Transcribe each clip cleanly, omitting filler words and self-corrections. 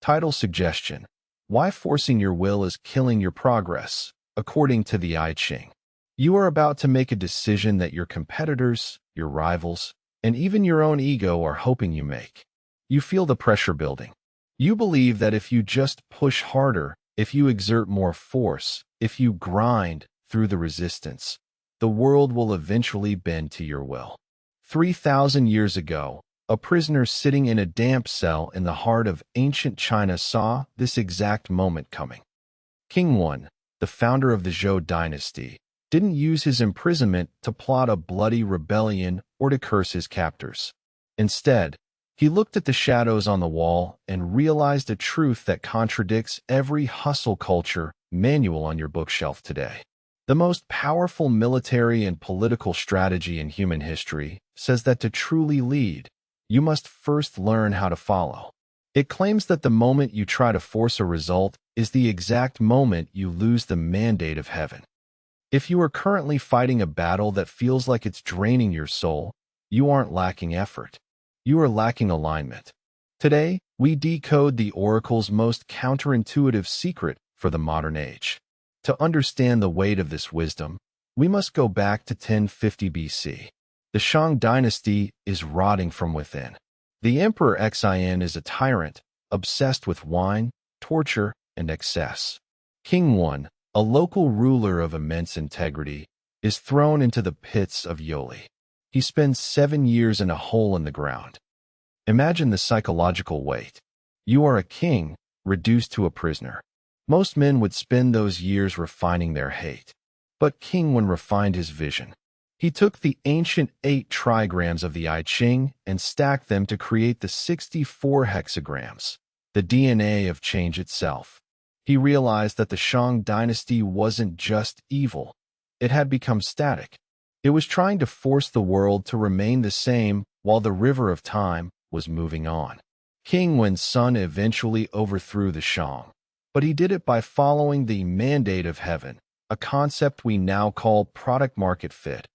Title suggestion: Why forcing your will is killing your progress, according to the I Ching. You are about to make a decision that your competitors, your rivals, and even your own ego are hoping you make. You feel the pressure building. You believe that if you just push harder, if you exert more force, if you grind through the resistance, the world will eventually bend to your will. 3,000 years ago, a prisoner sitting in a damp cell in the heart of ancient China saw this exact moment coming. King Wen, the founder of the Zhou dynasty, didn't use his imprisonment to plot a bloody rebellion or to curse his captors. Instead, he looked at the shadows on the wall and realized a truth that contradicts every hustle culture manual on your bookshelf today. The most powerful military and political strategy in human history says that to truly lead, you must first learn how to follow. It claims that the moment you try to force a result is the exact moment you lose the mandate of heaven. If you are currently fighting a battle that feels like it's draining your soul, you aren't lacking effort. You are lacking alignment. Today, we decode the Oracle's most counterintuitive secret for the modern age. To understand the weight of this wisdom, we must go back to 1050 BC. The Shang dynasty is rotting from within. The Emperor Xin is a tyrant, obsessed with wine, torture, and excess. King Wen, a local ruler of immense integrity, is thrown into the pits of Yoli. He spends 7 years in a hole in the ground. Imagine the psychological weight. You are a king, reduced to a prisoner. Most men would spend those years refining their hate. But King Wen refined his vision. He took the ancient 8 trigrams of the I Ching and stacked them to create the 64 hexagrams, the DNA of change itself. He realized that the Shang dynasty wasn't just evil. It had become static. It was trying to force the world to remain the same while the river of time was moving on. King Wen's son eventually overthrew the Shang, but he did it by following the mandate of heaven, a concept we now call product-market fit,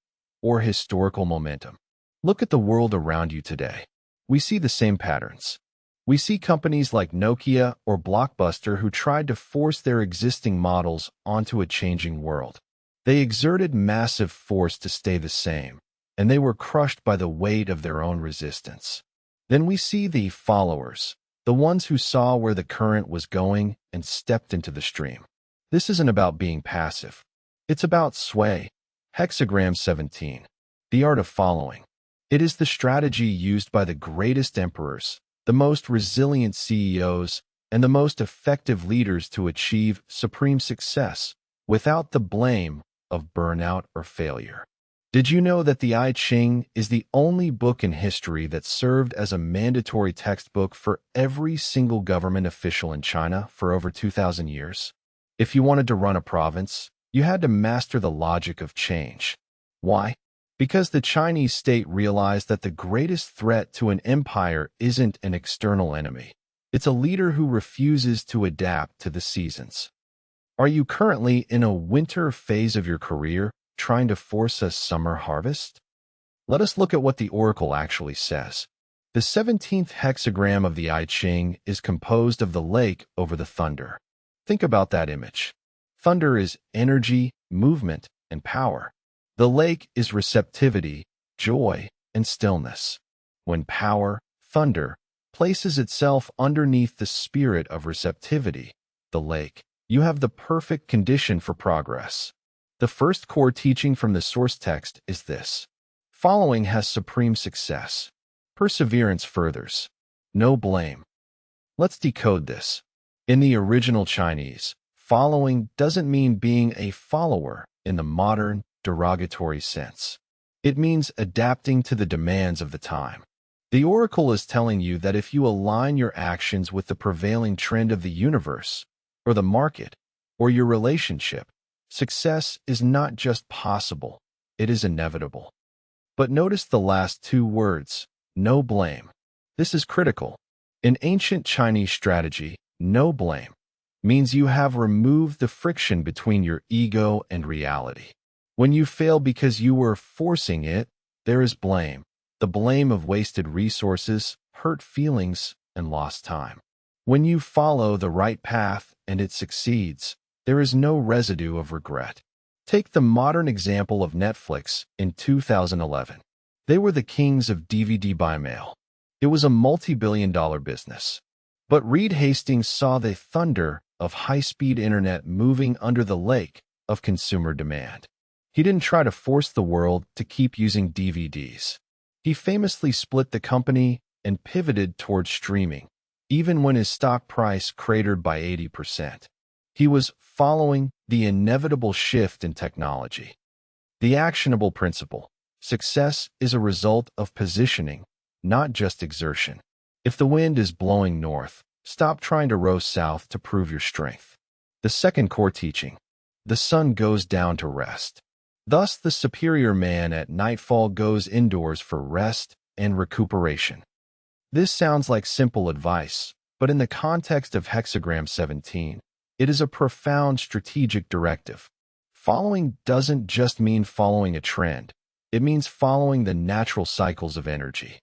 or historical momentum. Look at the world around you today. We see the same patterns. We see companies like Nokia or Blockbuster who tried to force their existing models onto a changing world. They exerted massive force to stay the same, and they were crushed by the weight of their own resistance. Then we see the followers, the ones who saw where the current was going and stepped into the stream. This isn't about being passive. It's about sway. Hexagram 17. The art of following. It is the strategy used by the greatest emperors, the most resilient CEOs, and the most effective leaders to achieve supreme success without the blame of burnout or failure. Did you know that the I Ching is the only book in history that served as a mandatory textbook for every single government official in China for over 2,000 years? If you wanted to run a province, you had to master the logic of change. Why? Because the Chinese state realized that the greatest threat to an empire isn't an external enemy. It's a leader who refuses to adapt to the seasons. Are you currently in a winter phase of your career, trying to force a summer harvest? Let us look at what the Oracle actually says. The 17th hexagram of the I Ching is composed of the lake over the thunder. Think about that image. Thunder is energy, movement, and power. The lake is receptivity, joy, and stillness. When power, thunder, places itself underneath the spirit of receptivity, the lake, you have the perfect condition for progress. The first core teaching from the source text is this: following has supreme success. Perseverance furthers. No blame. Let's decode this. In the original Chinese, following doesn't mean being a follower in the modern, derogatory sense. It means adapting to the demands of the time. The Oracle is telling you that if you align your actions with the prevailing trend of the universe, or the market, or your relationship, success is not just possible, it is inevitable. But notice the last 2 words, no blame. This is critical. In ancient Chinese strategy, no blame means you have removed the friction between your ego and reality. When you fail because you were forcing it, there is blame. The blame of wasted resources, hurt feelings, and lost time. When you follow the right path and it succeeds, there is no residue of regret. Take the modern example of Netflix in 2011. They were the kings of DVD by mail. It was a multi-billion-dollar business. But Reed Hastings saw the thunder of high-speed internet moving under the lake of consumer demand. He didn't try to force the world to keep using DVDs. He famously split the company and pivoted towards streaming, even when his stock price cratered by 80%. He was following the inevitable shift in technology. The actionable principle: success is a result of positioning, not just exertion. If the wind is blowing north, stop trying to row south to prove your strength. The second core teaching: the sun goes down to rest. Thus, the superior man at nightfall goes indoors for rest and recuperation. This sounds like simple advice, but in the context of Hexagram 17, it is a profound strategic directive. Following doesn't just mean following a trend. It means following the natural cycles of energy.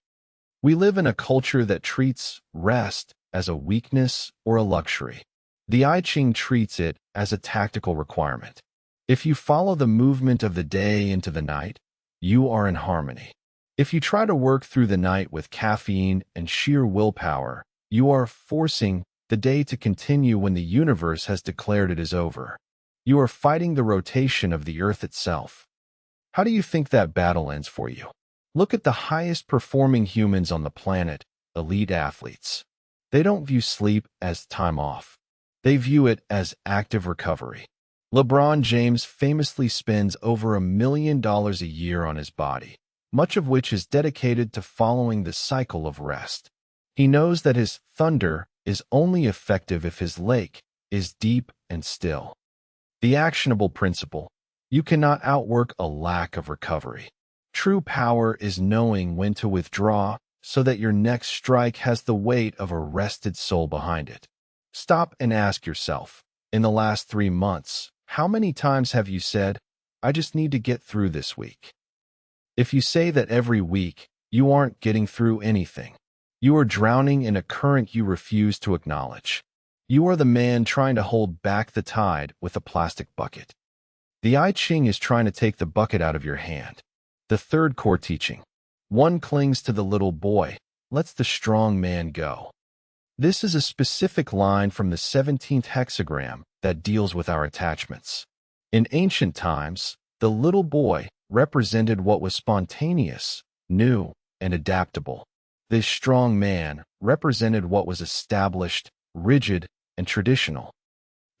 We live in a culture that treats rest as a weakness or a luxury. The I Ching treats it as a tactical requirement. If you follow the movement of the day into the night, you are in harmony. If you try to work through the night with caffeine and sheer willpower, you are forcing the day to continue when the universe has declared it is over. You are fighting the rotation of the earth itself. How do you think that battle ends for you? Look at the highest performing humans on the planet, elite athletes. They don't view sleep as time off. They view it as active recovery. LeBron James famously spends over $1 million a year on his body, much of which is dedicated to following the cycle of rest. He knows that his thunder is only effective if his lake is deep and still. The actionable principle: you cannot outwork a lack of recovery. True power is knowing when to withdraw so that your next strike has the weight of a rested soul behind it. Stop and ask yourself, in the last 3 months, how many times have you said, "I just need to get through this week"? If you say that every week, you aren't getting through anything. You are drowning in a current you refuse to acknowledge. You are the man trying to hold back the tide with a plastic bucket. The I Ching is trying to take the bucket out of your hand. The third core teaching: one clings to the little boy, lets the strong man go. This is a specific line from the 17th hexagram that deals with our attachments. In ancient times, the little boy represented what was spontaneous, new, and adaptable. This strong man represented what was established, rigid, and traditional.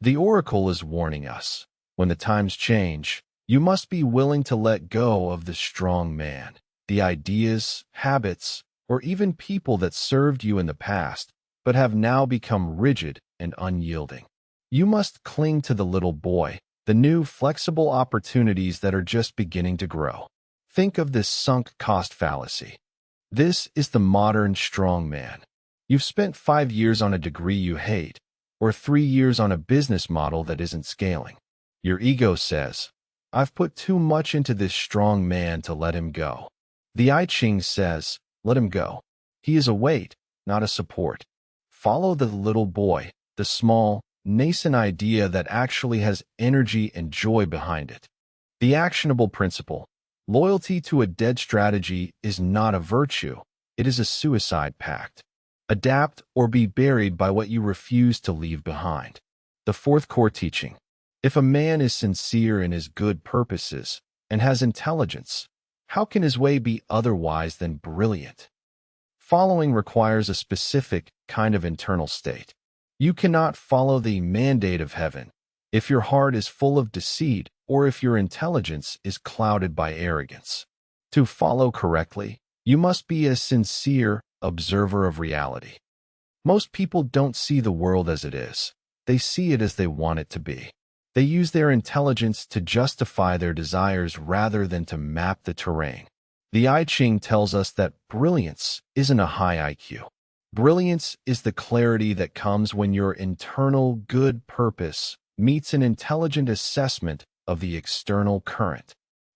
The oracle is warning us: when the times change, you must be willing to let go of the strong man, the ideas, habits, or even people that served you in the past, but have now become rigid and unyielding. You must cling to the little boy, the new flexible opportunities that are just beginning to grow. Think of this sunk cost fallacy. This is the modern strong man. You've spent 5 years on a degree you hate, or 3 years on a business model that isn't scaling. Your ego says, "I've put too much into this strong man to let him go." The I Ching says, let him go. He is a weight, not a support. Follow the little boy, the small, nascent idea that actually has energy and joy behind it. The actionable principle: loyalty to a dead strategy is not a virtue, it is a suicide pact. Adapt or be buried by what you refuse to leave behind. The fourth core teaching: if a man is sincere in his good purposes and has intelligence, how can his way be otherwise than brilliant? Following requires a specific kind of internal state. You cannot follow the mandate of heaven if your heart is full of deceit or if your intelligence is clouded by arrogance. To follow correctly, you must be a sincere observer of reality. Most people don't see the world as it is. They see it as they want it to be. They use their intelligence to justify their desires rather than to map the terrain. The I Ching tells us that brilliance isn't a high IQ. Brilliance is the clarity that comes when your internal good purpose meets an intelligent assessment of the external current.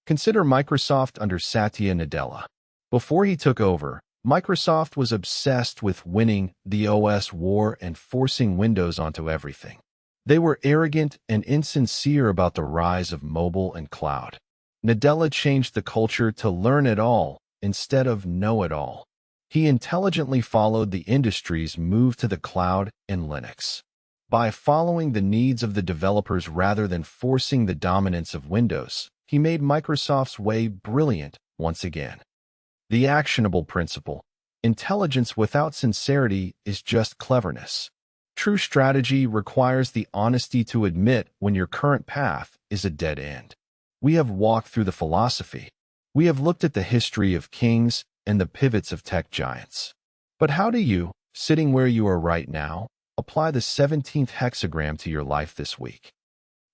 Consider Microsoft under Satya Nadella. Before he took over, Microsoft was obsessed with winning the OS war and forcing Windows onto everything. They were arrogant and insincere about the rise of mobile and cloud. Nadella changed the culture to learn it all instead of know it all. He intelligently followed the industry's move to the cloud and Linux. By following the needs of the developers rather than forcing the dominance of Windows, he made Microsoft's way brilliant once again. The actionable principle: intelligence without sincerity is just cleverness. True strategy requires the honesty to admit when your current path is a dead end. We have walked through the philosophy. We have looked at the history of kings and the pivots of tech giants. But how do you, sitting where you are right now, apply the 17th hexagram to your life this week?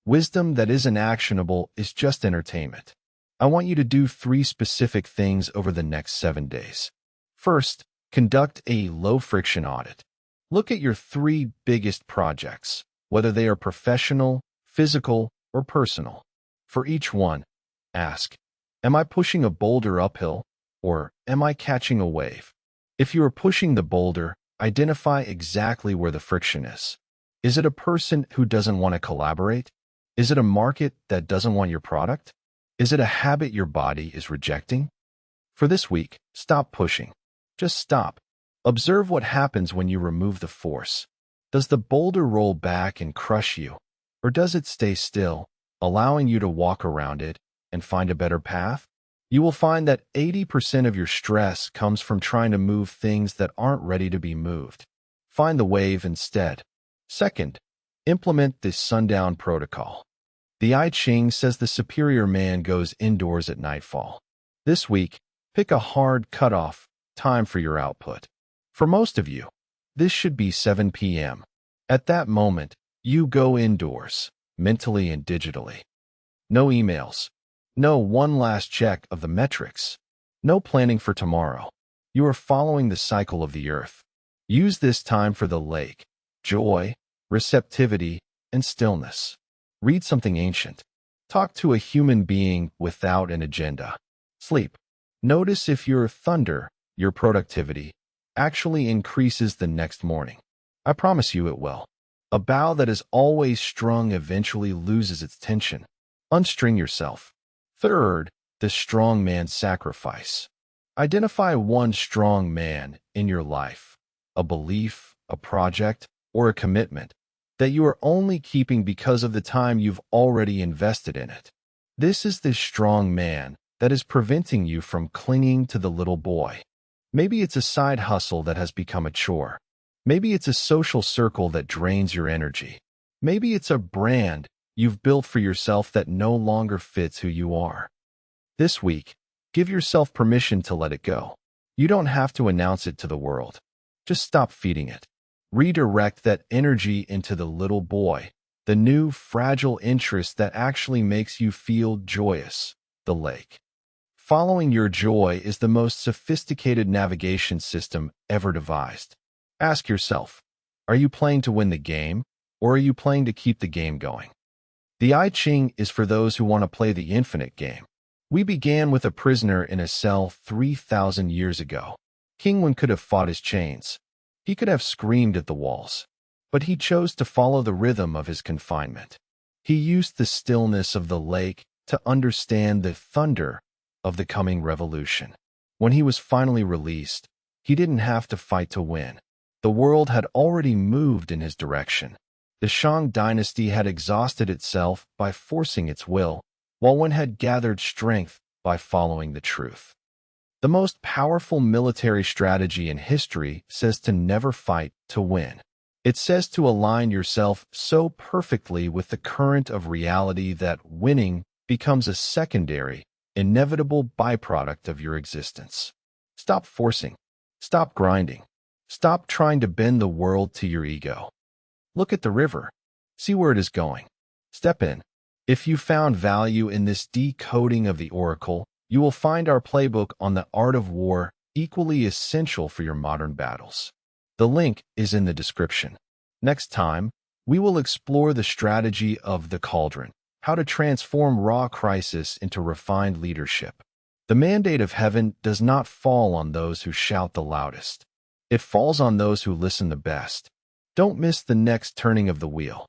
Wisdom that isn't actionable is just entertainment. I want you to do 3 specific things over the next 7 days. First, conduct a low-friction audit. Look at your 3 biggest projects, whether they are professional, physical, or personal. For each one, ask, am I pushing a boulder uphill, or am I catching a wave? If you are pushing the boulder, identify exactly where the friction is. Is it a person who doesn't want to collaborate? Is it a market that doesn't want your product? Is it a habit your body is rejecting? For this week, stop pushing. Just stop. Observe what happens when you remove the force. Does the boulder roll back and crush you? Or does it stay still, allowing you to walk around it and find a better path? You will find that 80% of your stress comes from trying to move things that aren't ready to be moved. Find the wave instead. Second, implement the sundown protocol. The I Ching says the superior man goes indoors at nightfall. This week, pick a hard cutoff time for your output. For most of you, this should be 7 p.m. At that moment, you go indoors, mentally and digitally. No emails. No one last check of the metrics. No planning for tomorrow. You are following the cycle of the earth. Use this time for the lake, joy, receptivity, and stillness. Read something ancient. Talk to a human being without an agenda. Sleep. Notice if your thunder, your productivity, actually increases the next morning. I promise you it will. A bow that is always strung eventually loses its tension. Unstring yourself. Third, the strong man's sacrifice. Identify one strong man in your life, a belief, a project, or a commitment that you are only keeping because of the time you've already invested in it. This is the strong man that is preventing you from clinging to the little boy. Maybe it's a side hustle that has become a chore. Maybe it's a social circle that drains your energy. Maybe it's a brand you've built for yourself that no longer fits who you are. This week, give yourself permission to let it go. You don't have to announce it to the world. Just stop feeding it. Redirect that energy into the little boy, the new fragile interest that actually makes you feel joyous, the lake. Following your joy is the most sophisticated navigation system ever devised. Ask yourself, are you playing to win the game, or are you playing to keep the game going? The I Ching is for those who want to play the infinite game. We began with a prisoner in a cell 3,000 years ago. King Wen could have fought his chains. He could have screamed at the walls. But he chose to follow the rhythm of his confinement. He used the stillness of the lake to understand the thunder of the coming revolution. When he was finally released, he didn't have to fight to win. The world had already moved in his direction. The Shang dynasty had exhausted itself by forcing its will, while one had gathered strength by following the truth. The most powerful military strategy in history says to never fight to win. It says to align yourself so perfectly with the current of reality that winning becomes a secondary, inevitable byproduct of your existence. Stop forcing. Stop grinding. Stop trying to bend the world to your ego. Look at the river. See where it is going. Step in. If you found value in this decoding of the oracle, you will find our playbook on the art of war equally essential for your modern battles. The link is in the description. Next time, we will explore the strategy of the cauldron, how to transform raw crisis into refined leadership. The mandate of heaven does not fall on those who shout the loudest. It falls on those who listen the best. Don't miss the next turning of the wheel.